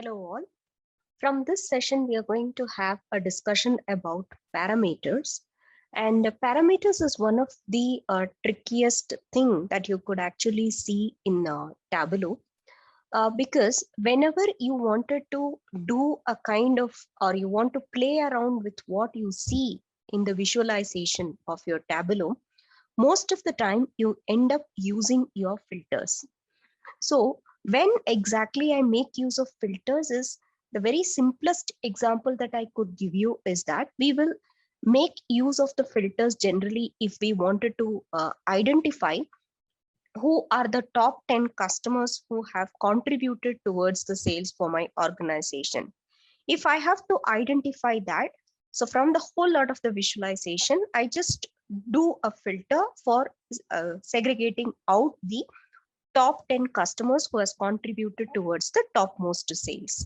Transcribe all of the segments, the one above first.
Hello all. From this session, we are going to have a discussion about parameters. And parameters is one of the trickiest thing that you could actually see in Tableau. Because whenever you wanted to do a kind of, or you want to play around with what you see in the visualization of your Tableau, most of the time you end up using your filters. So when exactly I make use of filters is the very simplest example that I could give you is that we will make use of the filters generally if we wanted to identify who are the top 10 customers who have contributed towards the sales for my organization. If I have to identify that, so from the whole lot of the visualization, I just do a filter for segregating out the top 10 customers who has contributed towards the topmost sales.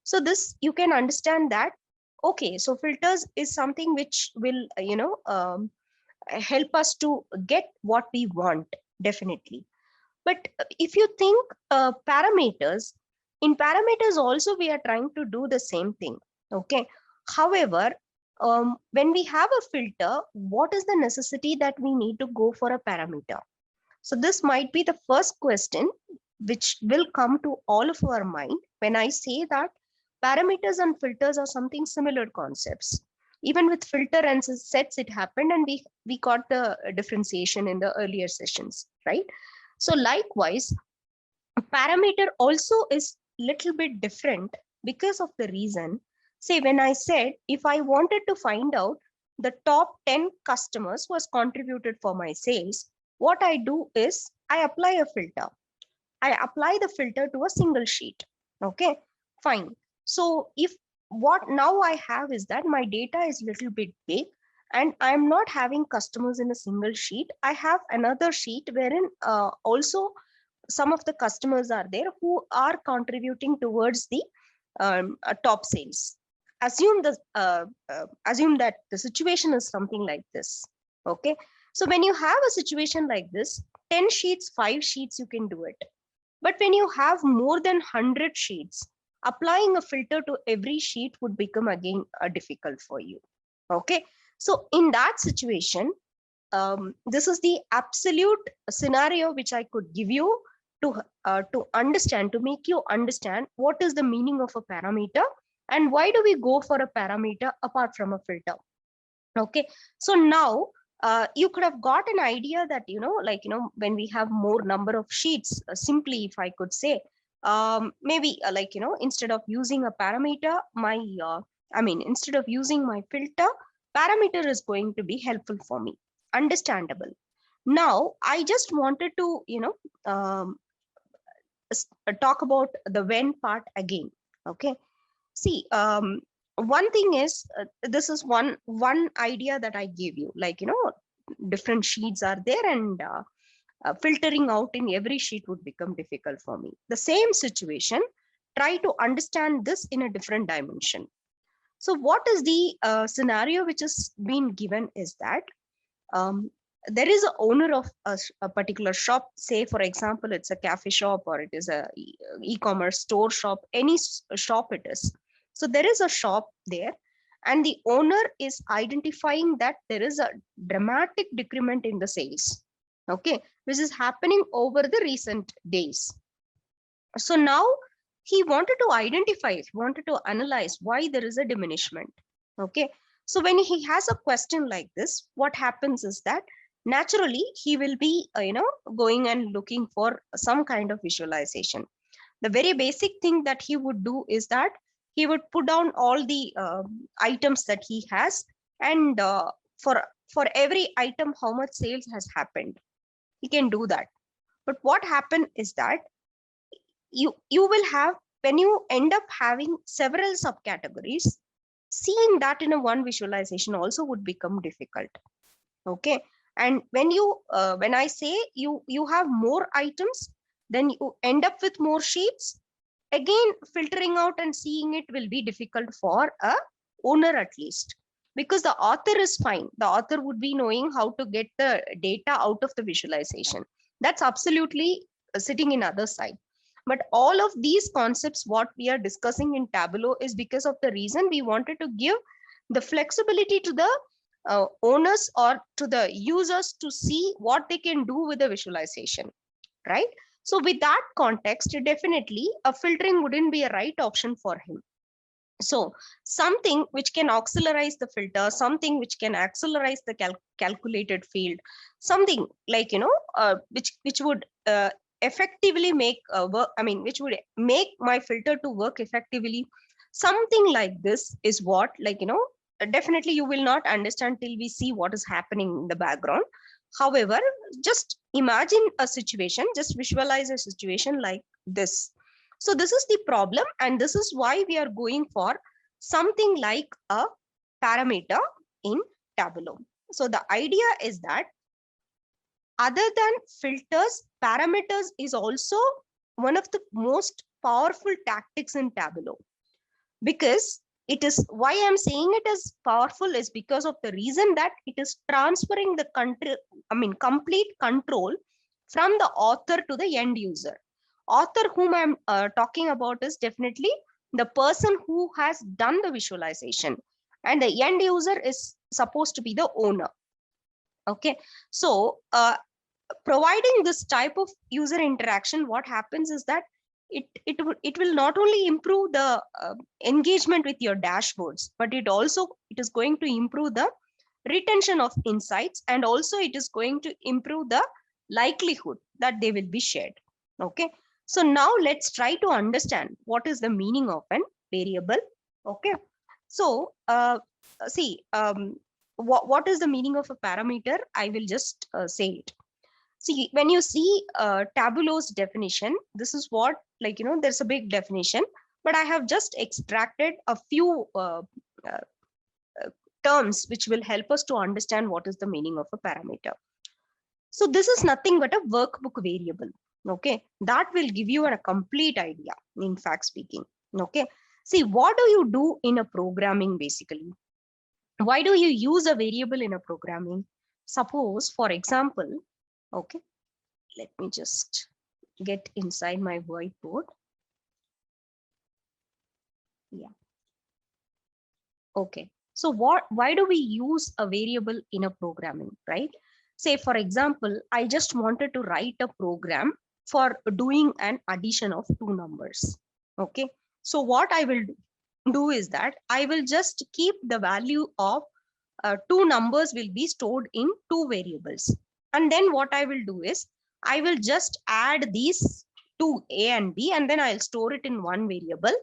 So this you can understand that, okay, so filters is something which will, help us to get what we want, definitely. But if you think in parameters also, we are trying to do the same thing. Okay. However, when we have a filter, what is the necessity that we need to go for a parameter? So this might be the first question which will come to all of our mind when I say that parameters and filters are something similar concepts. Even with filter and sets, it happened, and we got the differentiation in the earlier sessions, right? So likewise, a parameter also is little bit different because of the reason. Say when I said if I wanted to find out the top 10 customers who has contributed for my sales, what I do is I apply a filter. I apply the filter to a single sheet. Okay, fine. So if what now I have is that my data is little bit big and I'm not having customers in a single sheet. I have another sheet wherein also some of the customers are there who are contributing towards the top sales. Assume that the situation is something like this. Okay, so when you have a situation like this, 10 sheets, 5 sheets, you can do it. But when you have more than 100 sheets, applying a filter to every sheet would become again difficult for you. Okay, so in that situation, this is the absolute scenario which I could give you to understand, to make you understand what is the meaning of a parameter and why do we go for a parameter apart from a filter. Okay, so now you could have got an idea that, when we have more number of sheets, simply if I could say, maybe instead of using a parameter, instead of using my filter, parameter is going to be helpful for me. Understandable. Now, I just wanted to, talk about the when part again. Okay. See, one thing is, this is one idea that I gave you, different sheets are there and filtering out in every sheet would become difficult for me. The same situation, try to understand this in a different dimension. So what is the scenario which is being given is that there is an owner of a particular shop. Say, for example, it's a cafe shop or it is a e-commerce store shop, any shop it is. So there is a shop there and the owner is identifying that there is a dramatic decrement in the sales, okay, which is happening over the recent days. So now he wanted to identify, he wanted to analyze why there is a diminishment. Okay, so when he has a question like this, what happens is that naturally he will be going and looking for some kind of visualization. The very basic thing that he would do is that he would put down all the items that he has, and for every item how much sales has happened, he can do that. But what happened is that you will have, when you end up having several subcategories, seeing that in a one visualization also would become difficult. Okay, and when I say you have more items, then you end up with more sheets. Again, filtering out and seeing it will be difficult for a owner, at least, because the author is fine. The author would be knowing how to get the data out of the visualization. That's absolutely sitting in other side. But all of these concepts, what we are discussing in Tableau, is because of the reason we wanted to give the flexibility to the owners or to the users to see what they can do with the visualization, right? So with that context, definitely a filtering wouldn't be a right option for him. So something which can auxiliarize the filter, something which can accelerize the calculated field, something like, which would effectively make work, which would make my filter to work effectively. Something like this is what, definitely you will not understand till we see what is happening in the background. However, just imagine a situation, just visualize a situation like this. So this is the problem, and this is why we are going for something like a parameter in Tableau. So the idea is that other than filters, parameters is also one of the most powerful tactics in Tableau. Because it is, why I'm saying it is powerful is because of the reason that it is transferring the complete control from the author to the end user. Author whom I'm talking about is definitely the person who has done the visualization, and the end user is supposed to be the owner. Okay, so providing this type of user interaction, what happens is that it will not only improve the engagement with your dashboards, but it is going to improve the retention of insights, and also it is going to improve the likelihood that they will be shared. Okay, so now let's try to understand what is the meaning of an variable. Okay, so see, what is the meaning of a parameter? I will just say it. See, when you see Tableau's definition, this is what, there's a big definition, but I have just extracted a few terms which will help us to understand what is the meaning of a parameter. So this is nothing but a workbook variable. Okay, that will give you a complete idea, in fact speaking. Okay, see, what do you do in a programming basically? Why do you use a variable in a programming? Suppose, for example, okay, let me just get inside my whiteboard. Yeah. Okay, so why do we use a variable in a programming, right? Say, for example, I just wanted to write a program for doing an addition of two numbers. Okay, so what I will do is that I will just keep the value of two numbers will be stored in two variables. And then what I will do is I will just add these two, A and B, and then I'll store it in one variable.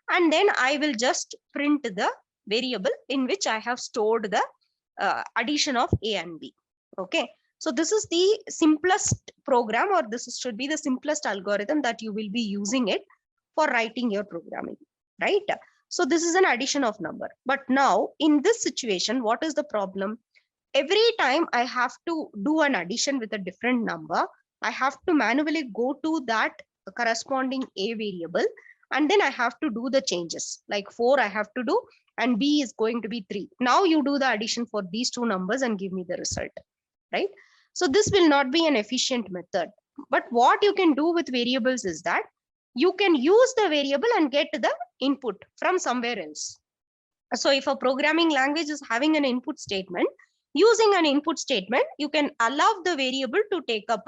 And then I will just print the variable in which I have stored the addition of A and B. Okay, so this is the simplest program, or this should be the simplest algorithm that you will be using it for writing your programming, right? So this is an addition of number. But now in this situation, what is the problem? Every time I have to do an addition with a different number, I have to manually go to that corresponding A variable, and then I have to do the changes. Like 4 I have to do, and B is going to be 3. Now you do the addition for these two numbers and give me the result, right? So this will not be an efficient method. But what you can do with variables is that you can use the variable and get the input from somewhere else. So if a programming language is having an input statement, using an input statement, you can allow the variable to take up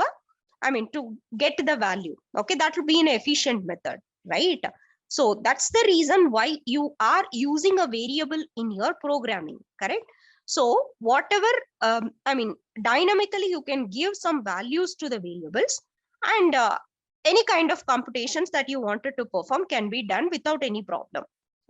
to get the value. Okay, that will be an efficient method, right? So that's the reason why you are using a variable in your programming, correct? So whatever, dynamically you can give some values to the variables, and any kind of computations that you wanted to perform can be done without any problem.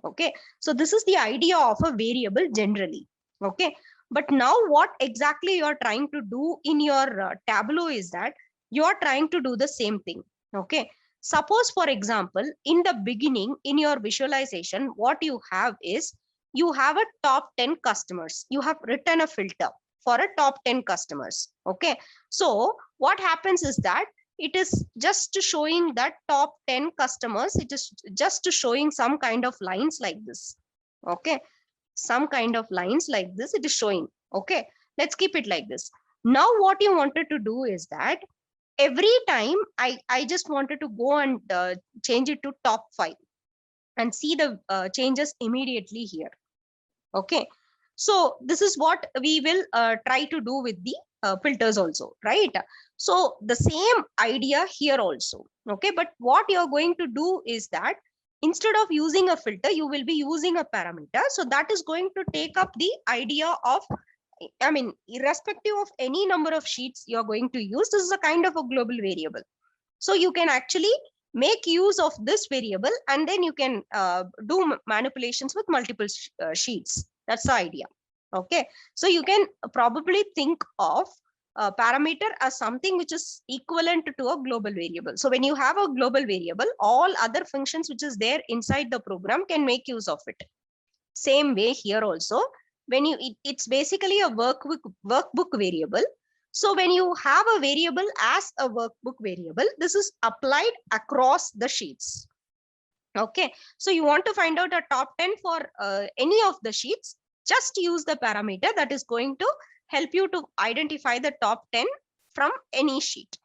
Okay, so this is the idea of a variable generally. Okay, but now what exactly you are trying to do in your Tableau is that you are trying to do the same thing. Okay, suppose, for example, in the beginning in your visualization, what you have is you have a top 10 customers. You have written a filter for a top 10 customers. Okay, so what happens is that it is just showing that top 10 customers. It is just showing some kind of lines like this. Okay, some kind of lines like this it is showing. Okay, let's keep it like this. Now what you wanted to do is that every time I just wanted to go and change it to top 5 and see the changes immediately here. Okay, so this is what we will try to do with the filters also, right? So the same idea here also. Okay, but what you're going to do is that instead of using a filter, you will be using a parameter. So that is going to take up the idea of, I mean, irrespective of any number of sheets you're going to use, this is a kind of a global variable. So you can actually make use of this variable, and then you can do manipulations with multiple sheets. That's the idea. Okay, so you can probably think of a parameter as something which is equivalent to a global variable. So when you have a global variable, all other functions which is there inside the program can make use of it. Same way here also, when you it's basically a workbook variable. So when you have a variable as a workbook variable, this is applied across the sheets. Okay, so you want to find out a top 10 for any of the sheets, just use the parameter that is going to help you to identify the top 10 from any sheet.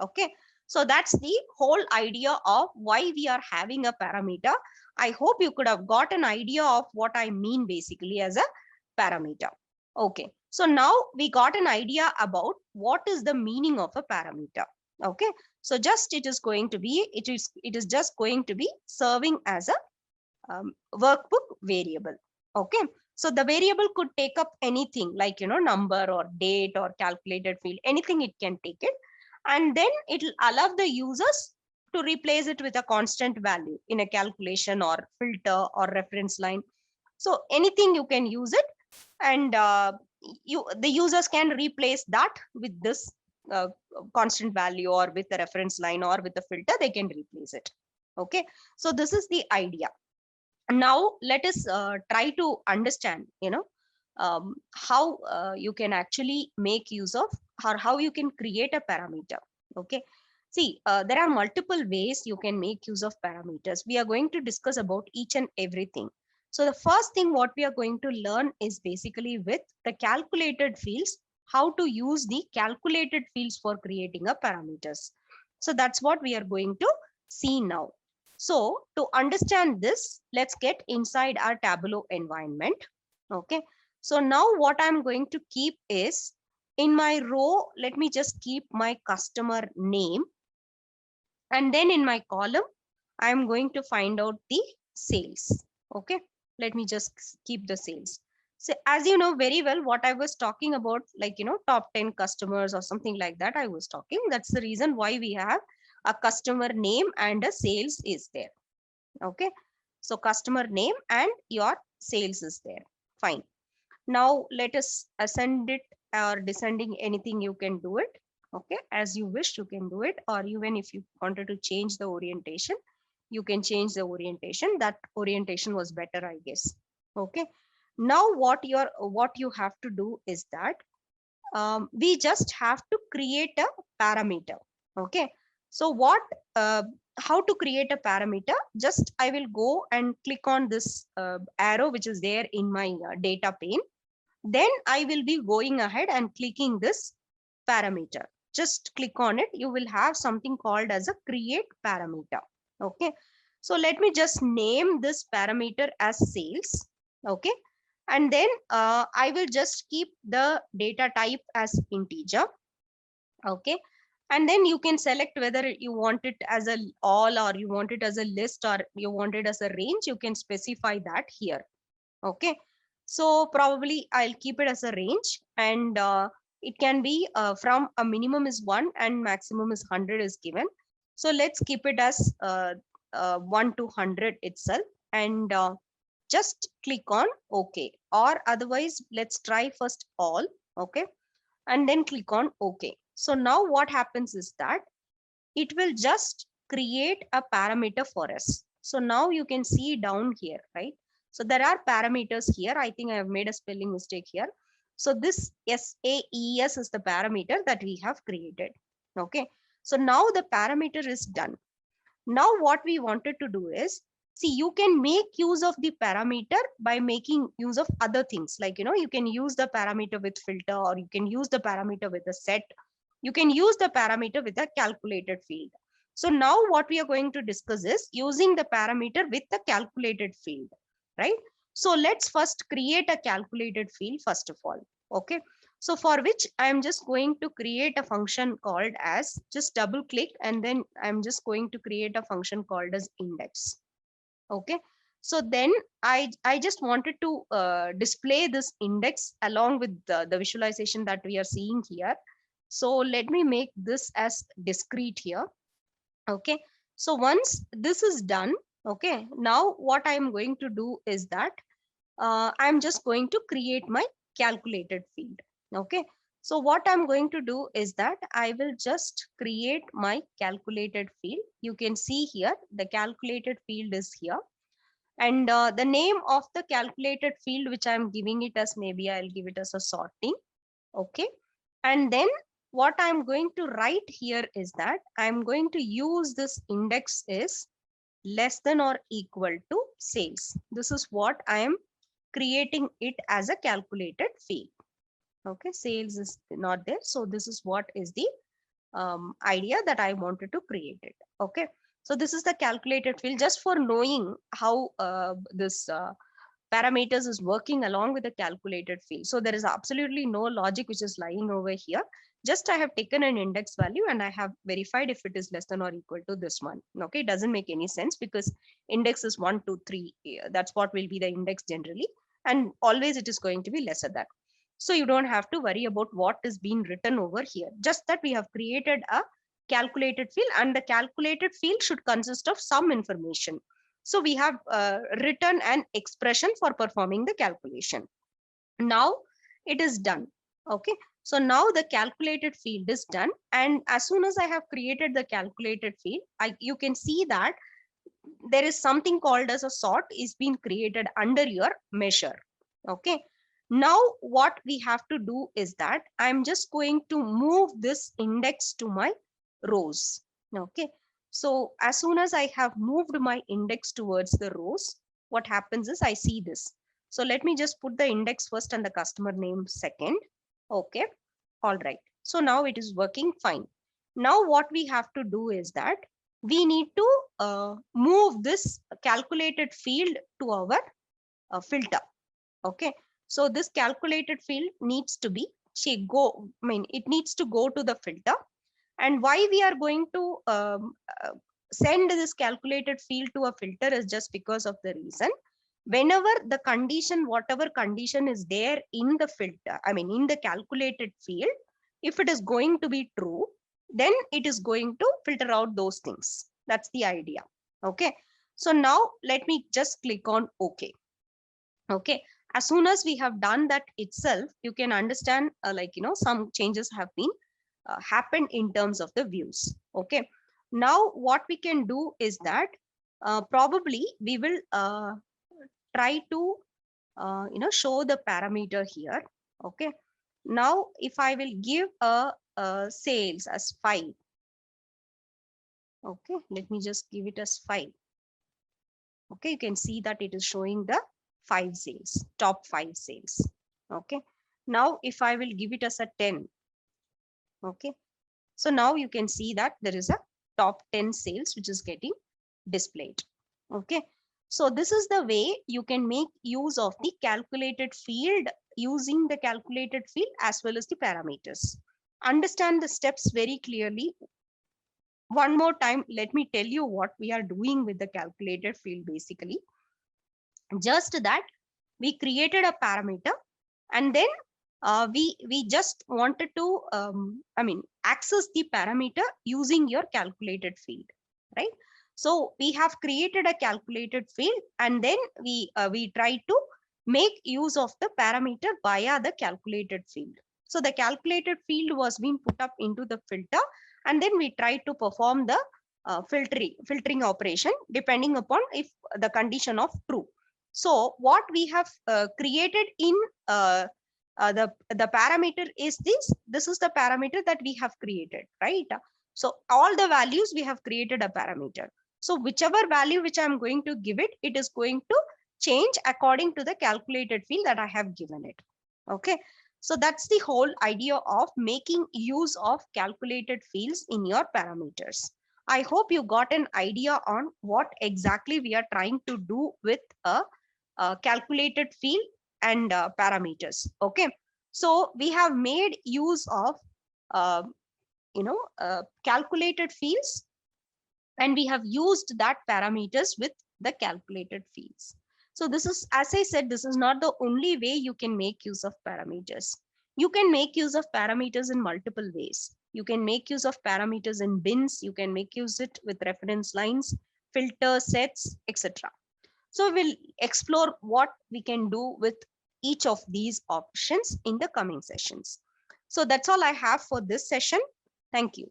Okay, so that's the whole idea of why we are having a parameter. I hope you could have got an idea of what I mean basically as a parameter. Okay, so now we got an idea about what is the meaning of a parameter. Okay, so just it is just going to be serving as a workbook variable. Okay, so the variable could take up anything like, number or date or calculated field, anything it can take it, and then it will allow the users to replace it with a constant value in a calculation or filter or reference line. So anything you can use it, and the users can replace that with this constant value, or with the reference line, or with the filter, they can replace it. Okay, so this is the idea. Now let us try to understand, how you can actually make use of, or how you can create a parameter. Okay, see, there are multiple ways you can make use of parameters. We are going to discuss about each and everything. So the first thing what we are going to learn is basically with the calculated fields, how to use the calculated fields for creating a parameters. So that's what we are going to see now. So to understand this, let's get inside our Tableau environment. Okay, so now what I'm going to keep is, in my row, let me just keep my customer name, and then in my column I'm going to find out the sales. Okay, let me just keep the sales. So as you know very well what I was talking about, like, top 10 customers or something like that I was talking. That's the reason why we have a customer name and a sales is there. Okay, so customer name and your sales is there. Fine. Now let us ascend it or descending, anything you can do it. Okay, as you wish you can do it, or even if you wanted to change the orientation, you can change the orientation. That orientation was better, I guess. Okay, now what you have to do is that we just have to create a parameter. Okay, so how to create a parameter? Just I will go and click on this arrow which is there in my data pane. Then I will be going ahead and clicking this parameter. Just click on it. You will have something called as a create parameter. Okay, so let me just name this parameter as sales. Okay, and then I will just keep the data type as integer. Okay, and then you can select whether you want it as a all, or you want it as a list, or you want it as a range. You can specify that here. Okay, so probably I'll keep it as a range, and it can be from a minimum is 1 and maximum is 100 is given. So let's keep it as 1 to 100 itself, and just click on OK, or otherwise let's try first all. Okay, and then click on OK. So now what happens is that it will just create a parameter for us. So now you can see down here, right? So there are parameters here. I think I have made a spelling mistake here. So this SAES is the parameter that we have created. Okay, so now the parameter is done. Now what we wanted to do is, see, you can make use of the parameter by making use of other things, like, you can use the parameter with filter, or you can use the parameter with a set, You can use the parameter with a calculated field. So now what we are going to discuss is using the parameter with the calculated field, right? So let's first create a calculated field first of all. Okay. So for which I'm just going to create a function called as, just double click, and then I'm just going to create a function called as index. Okay. So then I just wanted to display this index along with the visualization that we are seeing here. So let me make this as discrete here. Okay. So once this is done, okay, now what I'm going to do is that I'm just going to create my calculated field. Okay. So what I'm going to do is that I will just create my calculated field. You can see here the calculated field is here. And the name of the calculated field, which I'm giving it as, maybe I'll give it as a sorting. Okay. And then what I'm going to write here is that I'm going to use this index is less than or equal to sales. This is what I am creating it as a calculated field. Okay. Sales is not there. So this is what is the idea that I wanted to create it. Okay. So this is the calculated field, just for knowing how this parameters is working along with the calculated field. So there is absolutely no logic which is lying over here. Just I have taken an index value and I have verified if it is less than or equal to this one. Okay, it doesn't make any sense because index is 1, 2, 3. That's what will be the index generally. And always it is going to be lesser than. So you don't have to worry about what is being written over here. Just that we have created a calculated field, and the calculated field should consist of some information. So we have written an expression for performing the calculation. Now it is done. Okay. So now the calculated field is done. And as soon as I have created the calculated field, you can see that there is something called as a sort is being created under your measure. Okay. Now what we have to do is that I'm just going to move this index to my rows. Okay. So as soon as I have moved my index towards the rows, what happens is I see this. So let me just put the index first and the customer name second. Okay. All right. So now it is working fine. Now what we have to do is that we need to move this calculated field to our filter. Okay. So this calculated field needs to be it needs to go to the filter. And why we are going to send this calculated field to a filter is just because of the reason, whenever the condition, whatever condition is there in the filter, in the calculated field, if it is going to be true, then it is going to filter out those things. That's the idea. Okay. So now let me just click on OK. Okay. As soon as we have done that itself, you can understand some changes have been happened in terms of the views. Okay. Now what we can do is that probably we will try to show the parameter here. Okay. Now if I will give a sales as 5. Okay, let me just give it as 5. Okay, you can see that it is showing the 5 sales, top 5 sales. Okay. Now if I will give it as a 10. Okay. So now you can see that there is a top 10 sales which is getting displayed. Okay. So this is the way you can make use of the calculated field using the calculated field as well as the parameters. Understand the steps very clearly. One more time, let me tell you what we are doing with the calculated field basically. Just that we created a parameter, and then we just wanted to access the parameter using your calculated field, right? So we have created a calculated field, and then we try to make use of the parameter via the calculated field. So the calculated field was being put up into the filter, and then we try to perform the filtering operation depending upon if the condition of true. So what we have created in the parameter is this. This is the parameter that we have created, right? So all the values we have created a parameter. So whichever value which I'm going to give it, it is going to change according to the calculated field that I have given it. Okay. So that's the whole idea of making use of calculated fields in your parameters. I hope you got an idea on what exactly we are trying to do with a calculated field and parameters. Okay. So we have made use of uh, calculated fields, and we have used that parameters with the calculated fields. So this is, as I said, this is not the only way you can make use of parameters. You can make use of parameters in multiple ways. You can make use of parameters in bins. You can make use it with reference lines, filter sets, etc. So we'll explore what we can do with each of these options in the coming sessions. So that's all I have for this session. Thank you.